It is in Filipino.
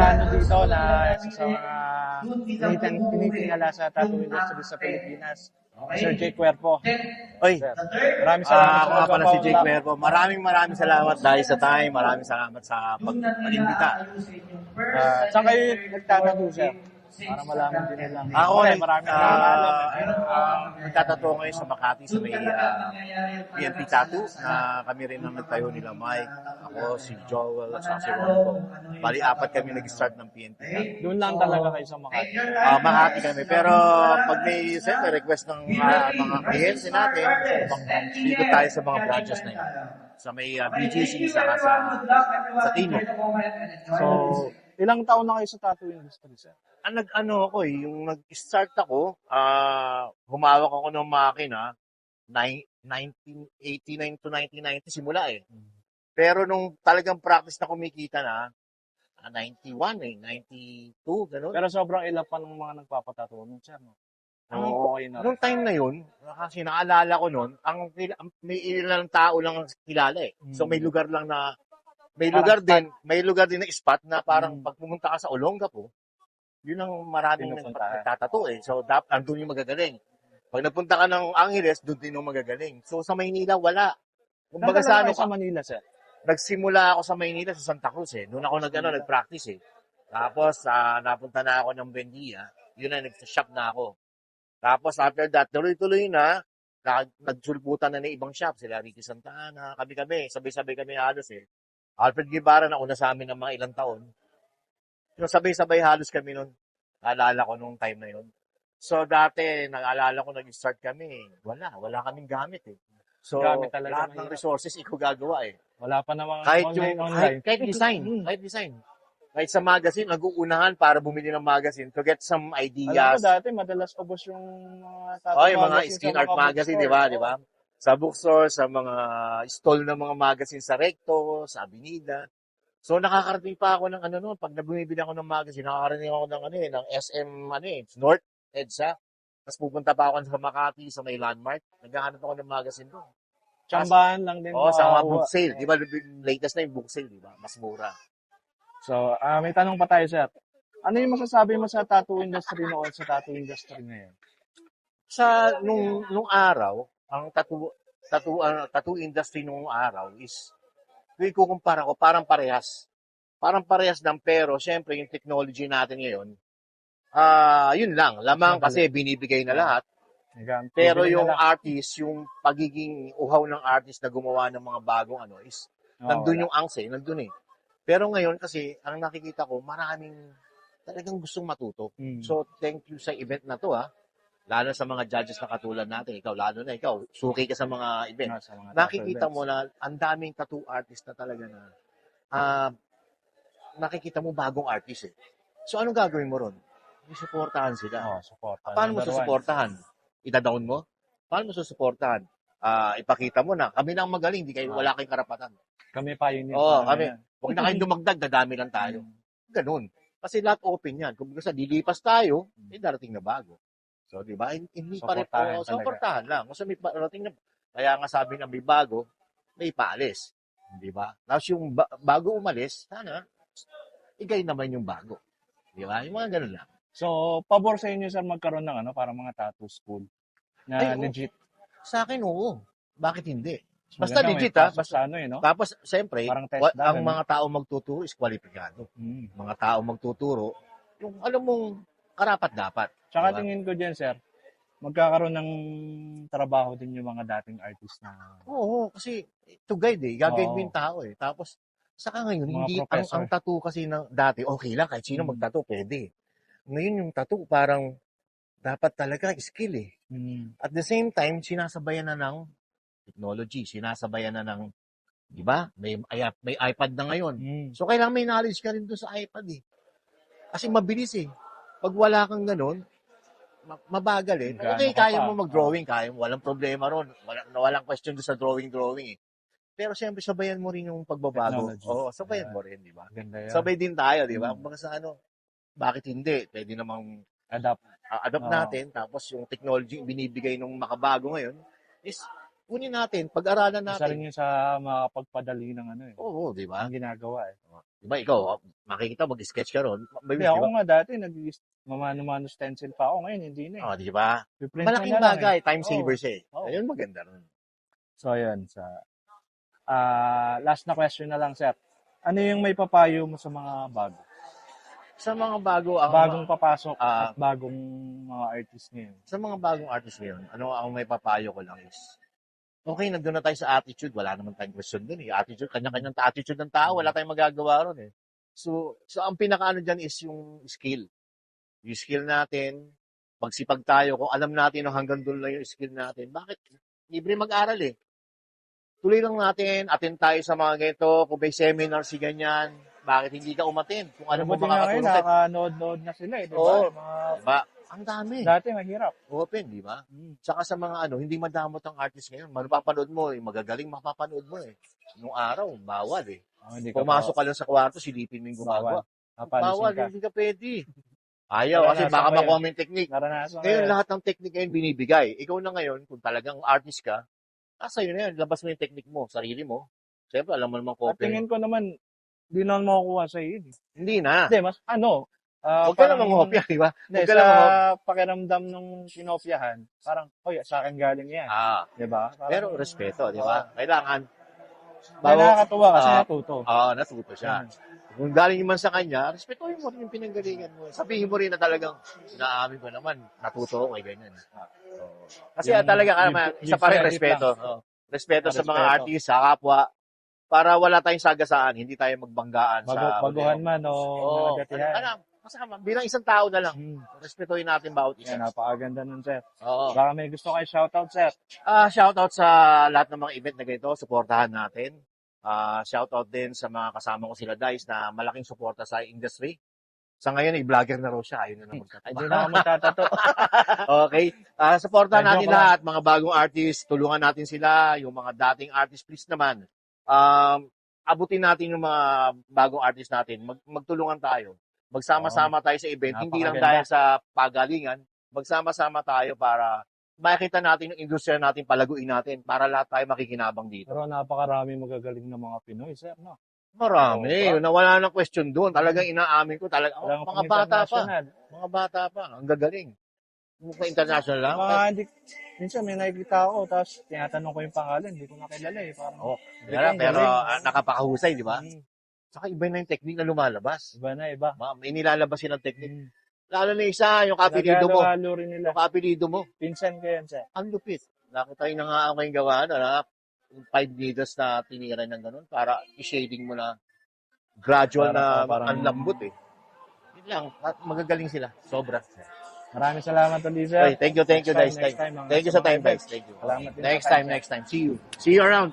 veterano dito na isa sa mga tinitingala sa tattoo industry sa Pilipinas. Sir Jake Cuerpo. Oy, Sir, maraming salamat ako nga pala si Jake pagpapaulat. Cuervo. Maraming salamat dahil sa time. Maraming salamat sa pag-imbita. Saan kayo nagtatattoo, sir? Para malaman din nila. Ako, Okay, maraming nagtatato ngayon sa Makati sa may PNP Tattoo na kami rin ang nagtayo nila Mike, ako, si Joel, at saka si Ronco. Bali, 4 kami nag-start ng PNP Tattoo. Doon lang talaga kayo sa Makati. Makati kami. Pero pag may request ng mga kliyente natin, dito tayo sa mga branches na yun. Sa may BGC, saka sa Timog. So, ilang taon na kayo sa tattoo industry, sir? Yung nag-start ako, humawak ako ng makina, 1989 to 1990 simula eh. Pero nung talagang practice na kumikita na, 92, gano'n. Pero sobrang ilan pa ng mga nagpapatattoo nun, sir, no? Oo, Okay na. nung time na yun, kasi naalala ko nun, may ilang tao lang ang kilala eh. So may lugar lang na, may lugar din na spot na parang pag pumunta ka sa Olongapo, yun ang maraming nagtatato eh. So, andun yung magagaling. Pag nagpunta ka ng Angeles, doon din yung magagaling. So, sa Maynila, wala. Kumbaga Saan sa Manila, sir? Nagsimula ako sa Maynila, sa Santa Cruz eh. Doon ako nag-practice eh. Tapos, napunta na ako ng Buendia. Yun na, nag-shop na ako. Tapos, after that, tuloy-tuloy na, nagsulputan na ng ibang shop. Sila Ricky Santa Ana, kami-kami. Sabay-sabay kami halos eh. Alfred Guevara na una sa amin ng mga ilang taon. So, sabay-sabay halos kami nun. Naalala ko nung time na yun. So, dati, nag-alala ko, nag-start kami. Wala kaming gamit eh. So, Gamit talaga lahat ng resources, ikaw gagawa eh. Wala pa namang Kahit design. Kahit sa magazine, nag-uunahan para bumili ng magazine to get some Alam ko ideas. dati, madalas ubos yung mga tattoo Yung mga magazine skin sa art mga magazine, di bookstore. ba? Sa bookstore, sa mga stall ng mga magazine sa Recto, sa Avenida. So nakakarating pa ako ng pag bumibili ako ng magazine, nakakarating ako ng SM North EDSA. Tapos pupunta pa ako sa Makati, sa may Landmark. Naghahanap ako ng magazine doon. Tsambahan lang din. Sa mga makakuha. book sale. Di ba, latest na yung book sale, di ba? Mas mura. So, may tanong pa tayo, sir. Ano yung masasabi mo sa tattoo industry noon sa tattoo industry ngayon? Nung araw, ang tattoo industry nung araw is, kung ikukumpara ko, parang parehas. Parang parehas lang, pero syempre yung technology natin ngayon, yun lang. Lamang kasi binibigay na lahat. Pero yung artist, yung pagiging uhaw ng artist na gumawa ng mga bagong is, nandun yung angst nandun eh. Pero ngayon kasi, ang nakikita ko, maraming talagang gustong matuto. So, thank you sa event na to lalo sa mga judges na katulad natin, lalo na ikaw, suki ka sa mga event. Nakikita mo na ang daming tattoo artist na talaga na nakikita mo bagong artist eh. So, anong gagawin mo ron? Suportahan sila. Paano mo susuportahan? Ida-down mo? Paano mo susuportahan? Ipakita mo na, kami na ang magaling, wala kayong karapatan. Kami pa yun. Kami. Huwag na kayong dumagdag, dadami lang tayo. Ganun. Kasi lahat open yan. Kung sa dilipas tayo, may darating na bago. So, di ba? Hindi pa rin po, suportahan lang. Kasi may darating na, kaya nga sabi na may bago, may paalis. Di ba? Tapos yung bago umalis, sana, igay naman yung bago. Di ba? Yung mga ganun lang. So, pabor sa inyo, sir, magkaroon ng parang mga tattoo school na legit. Sa akin, oo. Bakit hindi? Basta legit, basta no? Tapos, siyempre, ang mga tao magtuturo is kwalipikado. Mm. Mga tao magtuturo, yung alam mong karapat-dapat. Tsaka diba? tingin ko dyan, sir, magkakaroon ng trabaho din yung mga dating artist na... Oo, kasi to guide gagawin mo yung tao eh. Tapos, saka ngayon, hindi, ang tattoo kasi na dati, okay lang, kahit sino magtattoo, pwede. Ngayon yung tattoo, parang dapat talaga skill eh. At the same time, sinasabayan na ng technology, sinasabayan na ng, di ba? May iPad na ngayon. So, kailangan may knowledge ka rin doon sa iPad eh. Kasi mabilis eh. Pag wala kang ganun, mabagal eh. Okay, kaya mo mag-drawing, kaya mo, walang problema ron. Walang question doon sa drawing eh. Pero siyempre, sabayan mo rin yung pagbabago. Oo, sabayan mo rin, di ba? Sabay din tayo, di ba? Kumbaga sa bakit hindi? Pwede namang adapt natin. Tapos yung technology binibigay ng makabago ngayon is kunin natin, pag-aralan Isa rin natin. yun sa makapagpadali ng ano eh. Oo, di ba? Ang ginagawa eh. Di ba, ikaw, makikita, mag-sketch ka ron. Hindi, ako nga dati, mamano-mano stencil pa ako. Ngayon, hindi na eh. Oh, di ba? Piprint ko Malaking na lang bagay, eh. time Oo. saver siya eh. Oo. Ayun, maganda ron. So, yun. Last na question na lang, sir. Ano yung may papayo mo sa mga bago? Sa mga Bagong papasok Ah. at bagong mga artist ngayon. sa mga bagong artist ngayon, ano ang may papayo ko lang is, okay, nandun na tayo sa attitude. Wala naman tayong question dun eh. Attitude, kanya-kanyang attitude ng tao. Wala tayong magagawa ron eh. So ang pinakaano dyan is yung skill. Yung skill natin, magsipag tayo. Kung alam natin na hanggang doon lang yung skill natin, bakit? Libre mag-aral eh. Tuloy lang natin, attend tayo sa mga ganito. Kung may seminar si ganyan, bakit hindi ka umattend? Kung ano mo Buti nga ngayon, makakatulong tayo. nakaka-nood na sila eh. Diba? Oo. Yung mga, Diba? Ang dami. dati mahirap. Open, di ba? Saka sa mga hindi madamot ang artist ngayon. Mapapanood mo, magagaling mapapanood mo eh. Nung araw, bawal eh. Hindi ka Pumasok ka lang sa kwarto, silipin mo yung gumagawa. Bawal, ka. hindi ka pwede. Ayaw, kasi Naranasan baka ko yan. ma-comment technique. Naranasan ko Ngayon, yan. lahat ng technique ngayon binibigay. Ikaw na ngayon, kung talagang artist ka, sa'yo na yan, labas mo yung technique mo, sarili mo. Siyempre, alam mo naman At copy. tingin ko naman, di naman makukuha sa iyo. Hindi na. Hindi, mas Huwag ka na mangopya, di ba? Hindi, Huwag ka na sa pakiramdam nung sinopyahan, parang, oy, sa akin galing yan. Di ba? Parang, Pero respeto, di ba? Kailangan. Kaya nakakatuwa kasi natuto. Natuto siya. Kung galing man sa kanya, respetuhin mo rin yung pinanggalingan mo. Sabihin mo rin na talagang, inaamin ko naman, natuto ako kay ganyan. Kasi Yung- talaga, yung isa pa rin credit respeto. lang. Respeto sa mga Respeto. artist, sa kapwa, para wala tayong sagasaan, hindi tayo magbanggaan sa... Baguhan man o nagatihan. Masama, bilang isang tao na lang, respetuhin natin bawat isa. Yan, napakaganda nun, sir. Oo. Baka may gusto kayo shoutout, sir. Shoutout sa lahat ng mga event na ganito, suportahan natin. Shoutout din sa mga kasama ko sila Dice na malaking suporta sa industry. Sa ngayon, vlogger na raw siya. Ayun na naman. Hindi na ako magtatato. Okay. Suportahan Medyo natin pa. lahat, mga bagong artist. Tulungan natin sila. Yung mga dating artist, please naman. Abutin natin yung mga bagong artist natin. Magtulungan tayo. Magsama-sama tayo sa event. Hindi lang dahil Napakaganda. sa pagalingan. Magsama-sama tayo para makikita natin yung industriya natin, palaguin natin para lahat tayo makikinabang dito. Pero napakarami magagaling na mga Pinoy, sir, no? Marami. Nawala ng question doon. Talagang inaamin ko. Talagang Mga bata pa. international. Mga bata pa. Ang gagaling. Mga international lang. Minsan may nakikita ako, tapos tinatanong ko yung pangalan, hindi ko nakilala eh. Parang, Pero galing. nakapakahusay, di ba? Saka iba na yung technique na lumalabas. Iba na, iba. May nilalabas silang technique. Lalo na isa, yung kapilido mo. Nagalo rin nila. Yung kapilido mo. Pinsan ko yan, sir. Ang lupit. Nakita yun na nga ako yung gawa na 5 needles na tinira ng ganun para i-shading mo na gradual na Parang- ang lambot eh. Yun lang. Magagaling sila. Sobra. Maraming salamat ulit, sir. Okay, thank you Next guys. time, Thank you sa time, guys. Thank you. Salamat din sa Next time, time. See you. See you around.